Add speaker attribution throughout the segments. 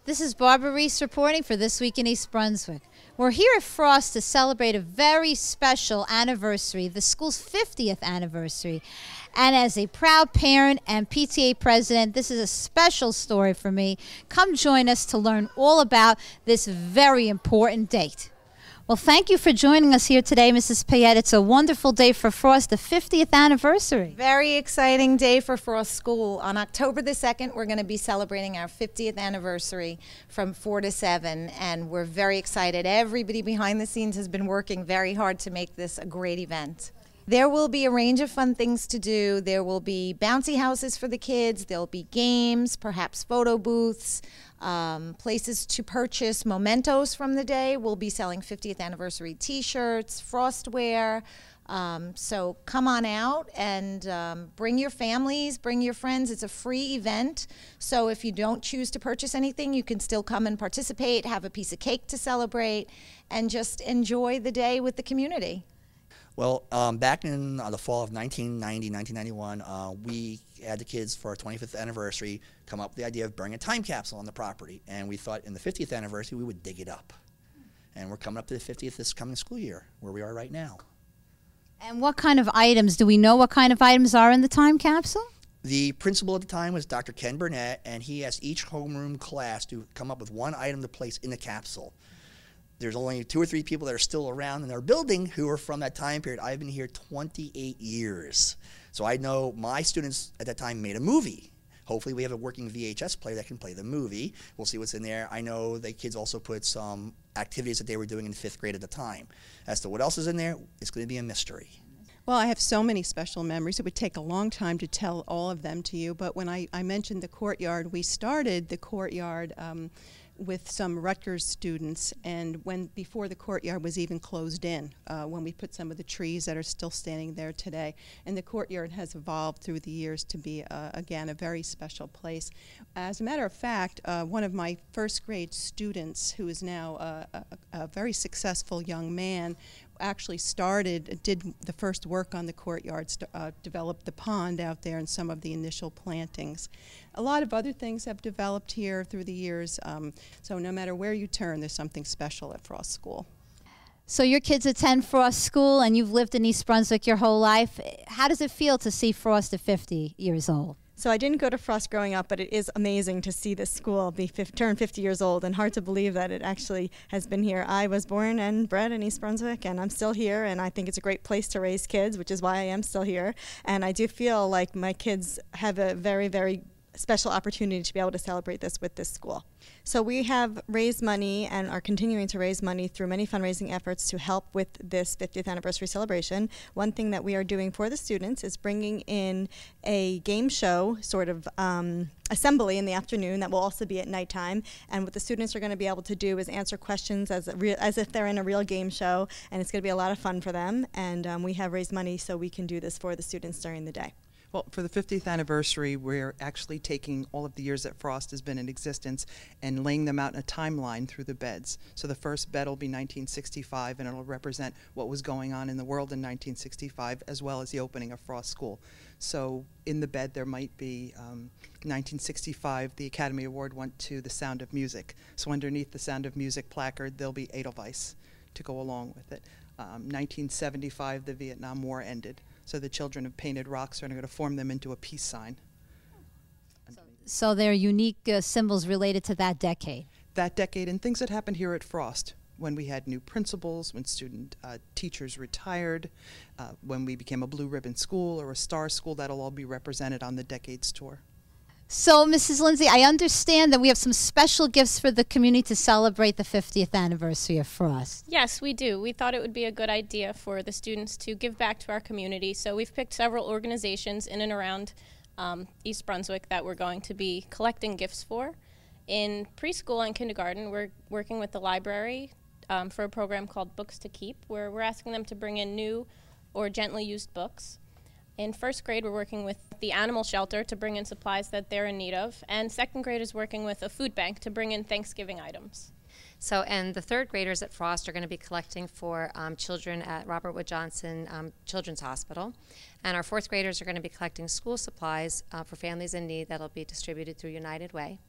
Speaker 1: This is Barbara Reese reporting for This Week in East Brunswick. We're here at Frost to celebrate a very special anniversary, the school's 50th anniversary. And as a proud parent and PTA president, this is a special story for me. Come join us to learn all about this very important date. Well, thank you for joining us here today, Mrs. Payette. It's a wonderful day for Frost, the 50th anniversary.
Speaker 2: Very exciting day for Frost School. On October the 2nd, we're going to be celebrating our 50th anniversary from 4 to 7, and we're very excited. Everybody behind the scenes has been working very hard to make this a great event. There will be a range of fun things to do. There will be bouncy houses for the kids. There'll be games, perhaps photo booths, places to purchase mementos from the day. We'll be selling 50th anniversary t-shirts, frostware. So come on out and bring your families, bring your friends. It's a free event. So if you don't choose to purchase anything, you can still come and participate, have a piece of cake to celebrate, and just enjoy the day with the community.
Speaker 3: Well, back in the fall of 1990, 1991, we had the kids for our 25th anniversary come up with the idea of burning a time capsule on the property. And we thought in the 50th anniversary we would dig it up. And we're coming up to the 50th this coming school year, where we are right now.
Speaker 1: And what kind of items, do we know what kind of items are in the time capsule?
Speaker 3: The principal at the time was Dr. Ken Burnett, and he asked each homeroom class to come up with one item to place in the capsule. There's only 2 or 3 people that are still around in our building who are from that time period. I've been here 28 years. So I know my students at that time made a movie. Hopefully we have a working VHS player that can play the movie. We'll see what's in there. I know the kids also put some activities that they were doing in 5th grade at the time. As to what else is in there, it's going to be a mystery.
Speaker 4: Well, I have so many special memories. It would take a long time to tell all of them to you, but when I mentioned the courtyard, we started the courtyard with some Rutgers students, and before the courtyard was even closed in, when we put some of the trees that are still standing there today. And the courtyard has evolved through the years to be, again, a very special place. As a matter of fact, one of my 1st grade students, who is now a very successful young man, actually did the first work on the courtyard, developed the pond out there and some of the initial plantings. A lot of other things have developed here through the years, so no matter where you turn, there's something special at Frost School.
Speaker 1: So your kids attend Frost School and you've lived in East Brunswick your whole life. How does it feel to see Frost at 50 years old?
Speaker 5: So I didn't go to Frost growing up, but it is amazing to see this school turn 50 years old, and hard to believe that it actually has been here. I was born and bred in East Brunswick, and I'm still here, and I think it's a great place to raise kids, which is why I am still here. And I do feel like my kids have a very, very special opportunity to be able to celebrate this with this school. So we have raised money and are continuing to raise money through many fundraising efforts to help with this 50th anniversary celebration. One thing that we are doing for the students is bringing in a game show sort of assembly in the afternoon that will also be at nighttime, and what the students are going to be able to do is answer questions as if they're in a real game show, and it's going to be a lot of fun for them, and we have raised money so we can do this for the students during the day.
Speaker 6: Well, for the 50th anniversary, we're actually taking all of the years that Frost has been in existence and laying them out in a timeline through the beds. So the first bed will be 1965, and it'll represent what was going on in the world in 1965, as well as the opening of Frost School. So in the bed there might be 1965, the Academy Award went to The Sound of Music. So underneath the Sound of Music placard, there'll be Edelweiss to go along with it. 1975, the Vietnam War ended. So the children of Painted Rocks are going to form them into a peace sign.
Speaker 1: So they're unique symbols related to that decade.
Speaker 6: That decade, and things that happened here at Frost, when we had new principals, when teachers retired, when we became a blue ribbon school or a star school, that'll all be represented on the Decades Tour.
Speaker 1: So, Mrs. Lindsay, I understand that we have some special gifts for the community to celebrate the 50th anniversary of Frost.
Speaker 7: Yes, we do. We thought it would be a good idea for the students to give back to our community. So we've picked several organizations in and around East Brunswick that we're going to be collecting gifts for. In preschool and kindergarten, we're working with the library for a program called Books to Keep, where we're asking them to bring in new or gently used books. In 1st grade, we're working with the animal shelter to bring in supplies that they're in need of, and 2nd grade is working with a food bank to bring in Thanksgiving items.
Speaker 8: So, and the 3rd graders at Frost are going to be collecting for children at Robert Wood Johnson Children's Hospital, and our 4th graders are going to be collecting school supplies for families in need that'll be distributed through United Way.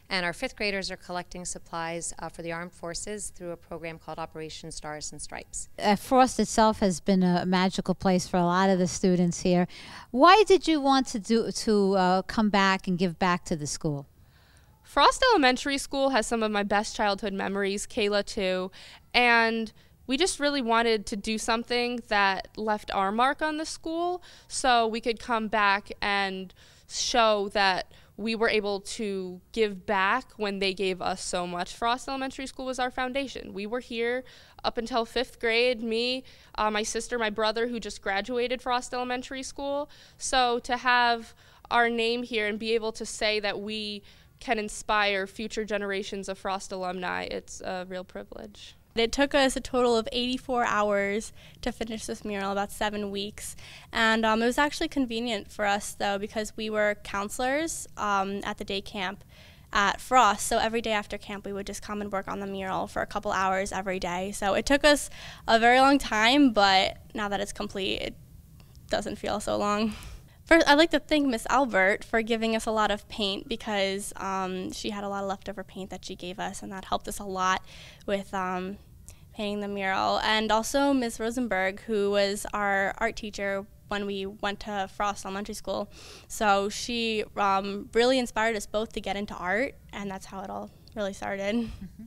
Speaker 8: And our 5th graders are collecting supplies for the armed forces through a program called Operation Stars and Stripes.
Speaker 1: Frost itself has been a magical place for a lot of the students here. Why did you want to come back and give back to the school?
Speaker 9: Frost Elementary School has some of my best childhood memories, Kayla too, and we just really wanted to do something that left our mark on the school so we could come back and show that we were able to give back when they gave us so much. Frost Elementary School was our foundation. We were here up until 5th grade, me, my sister, my brother who just graduated Frost Elementary School. So to have our name here and be able to say that we can inspire future generations of Frost alumni, it's a real privilege.
Speaker 10: It took us a total of 84 hours to finish this mural, about 7 weeks. And it was actually convenient for us, though, because we were counselors at the day camp at Frost. So every day after camp, we would just come and work on the mural for a couple hours every day. So it took us a very long time, but now that it's complete, it doesn't feel so long. First, I'd like to thank Miss Albert for giving us a lot of paint because she had a lot of leftover paint that she gave us, and that helped us a lot with painting the mural. And also Ms. Rosenberg, who was our art teacher when we went to Frost Elementary School. So she really inspired us both to get into art, and that's how it all really started.
Speaker 1: Mm-hmm.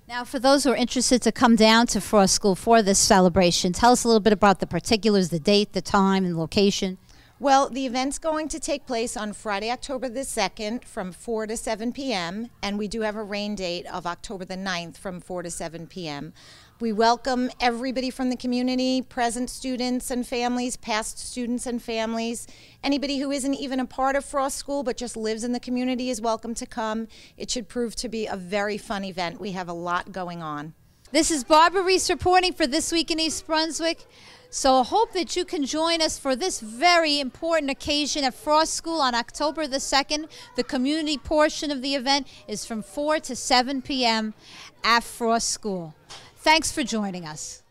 Speaker 1: Now, for those who are interested to come down to Frost School for this celebration, tell us a little bit about the particulars, the date, the time, and location.
Speaker 2: Well, the event's going to take place on Friday, October the 2nd from 4 to 7 p.m. and we do have a rain date of October the 9th from 4 to 7 p.m. We welcome everybody from the community, present students and families, past students and families. Anybody who isn't even a part of Frost School but just lives in the community is welcome to come. It should prove to be a very fun event. We have a lot going on.
Speaker 1: This is Barbara Reese reporting for This Week in East Brunswick. So I hope that you can join us for this very important occasion at Frost School on October the 2nd. The community portion of the event is from 4 to 7 p.m. at Frost School. Thanks for joining us.